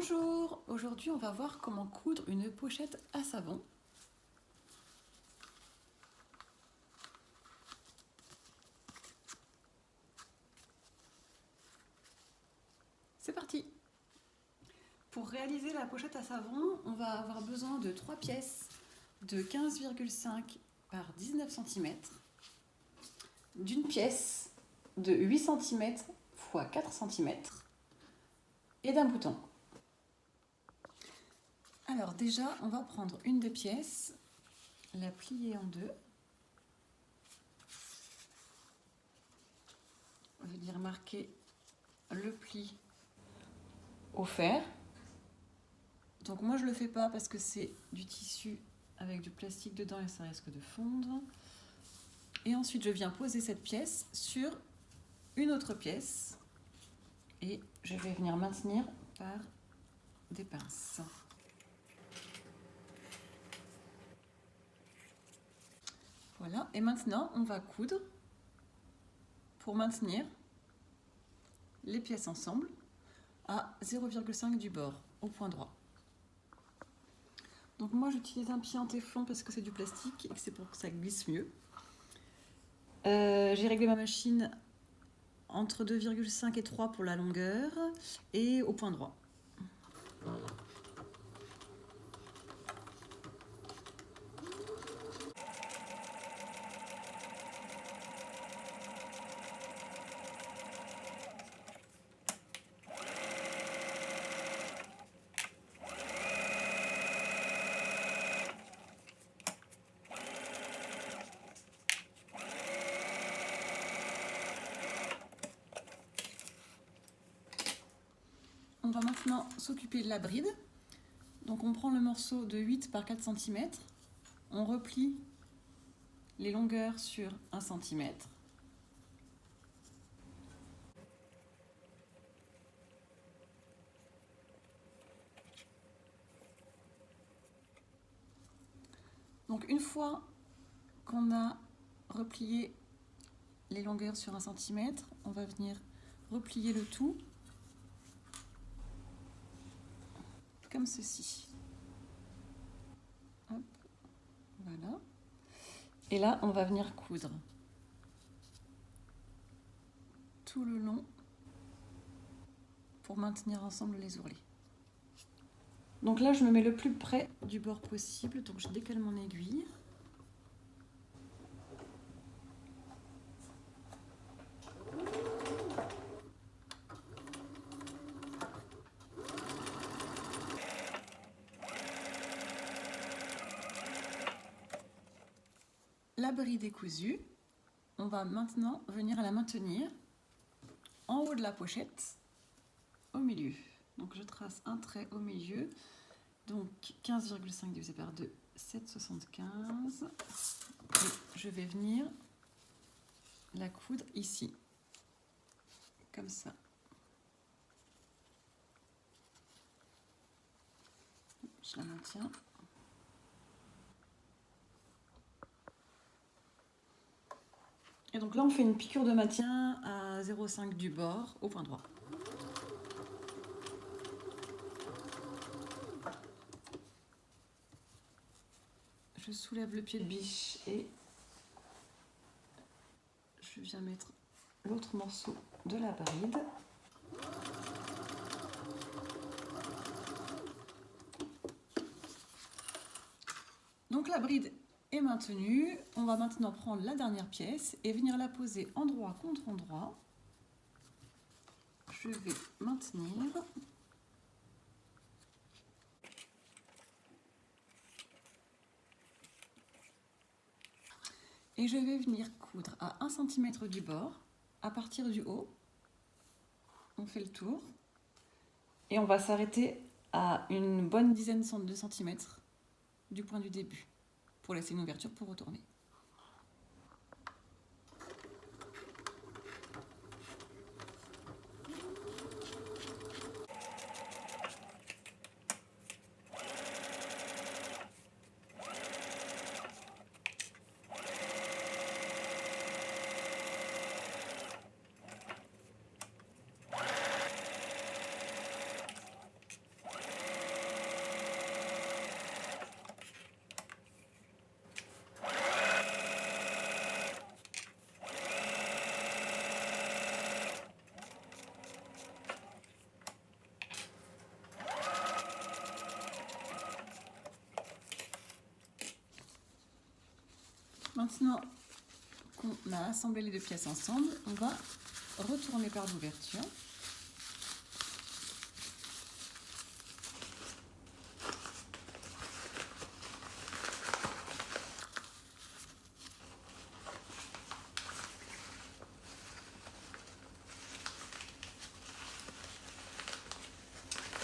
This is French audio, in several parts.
Bonjour, aujourd'hui on va voir comment coudre une pochette à savon. C'est parti! Pour réaliser la pochette à savon, on va avoir besoin de 3 pièces de 15,5 par 19 cm, d'une pièce de 8 cm x 4 cm et d'un bouton. Alors déjà, on va prendre une des pièces, la plier en deux. Venir marquer le pli au fer. Donc moi je le fais pas parce que c'est du tissu avec du plastique dedans et ça risque de fondre. Et ensuite je viens poser cette pièce sur une autre pièce et je vais venir maintenir par des pinces. Voilà, et maintenant on va coudre pour maintenir les pièces ensemble à 0,5 du bord au point droit. Donc moi j'utilise un pied en téflon parce que c'est du plastique et que c'est pour que ça glisse mieux. J'ai réglé ma machine entre 2,5 et 3 pour la longueur et au point droit. On va maintenant s'occuper de la bride. Donc on prend le morceau de 8 par 4 cm, on replie les longueurs sur 1 cm. Donc une fois qu'on a replié les longueurs sur 1 cm, on va venir replier le tout comme ceci. Hop, voilà. Et là, on va venir coudre tout le long pour maintenir ensemble les ourlets. Donc là, je me mets le plus près du bord possible, donc je décale mon aiguille. La bride est cousue, on va maintenant venir la maintenir en haut de la pochette, au milieu. Donc je trace un trait au milieu, donc 15,5 divisé par 2, 7,75. Et je vais venir la coudre ici, comme ça. Je la maintiens. Et donc là, on fait une piqûre de maintien à 0,5 du bord au point droit. Je soulève le pied de biche et je viens mettre l'autre morceau de la bride. Donc la bride est maintenue. On va maintenant prendre la dernière pièce et venir la poser endroit contre endroit. Je vais maintenir. Et je vais venir coudre à 1 cm du bord, à partir du haut. On fait le tour. Et on va s'arrêter à une bonne dizaine de centimètres du point du début, pour laisser une ouverture pour retourner. Maintenant qu'on a assemblé les deux pièces ensemble, on va retourner par l'ouverture.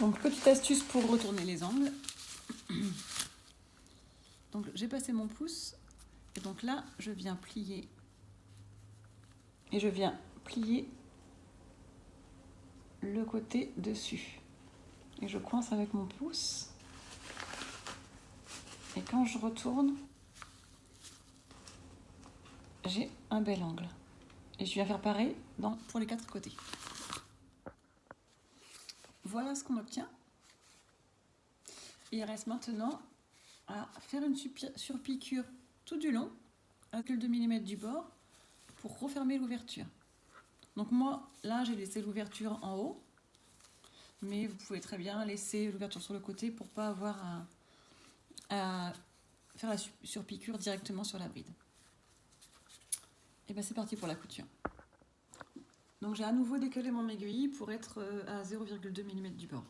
Donc, petite astuce pour retourner les angles. Donc, j'ai passé mon pouce. Et donc là, je viens plier. Et je viens plier le côté dessus. Et je coince avec mon pouce. Et quand je retourne, j'ai un bel angle. Et je viens faire pareil pour les 4 côtés. Voilà ce qu'on obtient. Il reste maintenant à faire une surpiqûre tout du long, avec le 2 mm du bord, pour refermer l'ouverture. Donc moi, là, j'ai laissé l'ouverture en haut, mais vous pouvez très bien laisser l'ouverture sur le côté pour pas avoir à faire la surpiqûre directement sur la bride. Et bien c'est parti pour la couture. Donc j'ai à nouveau décollé mon aiguille pour être à 0,2 mm du bord.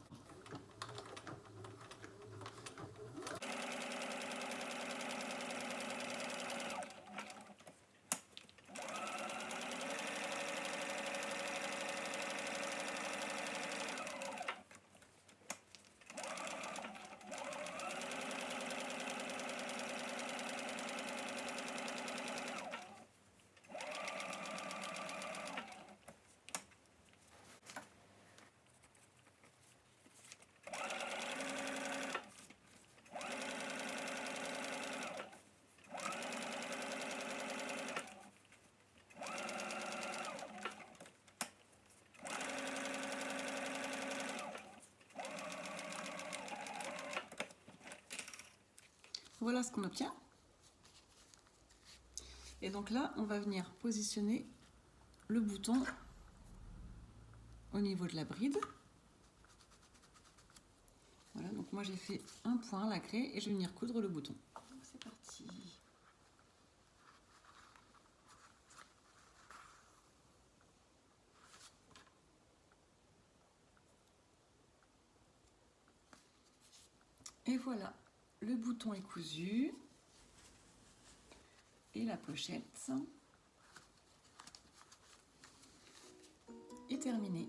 Voilà ce qu'on obtient. Et donc là, on va venir positionner le bouton au niveau de la bride. Voilà, donc moi j'ai fait un point lacré et je vais venir coudre le bouton. C'est parti. Et voilà, le bouton est cousu et la pochette est terminée.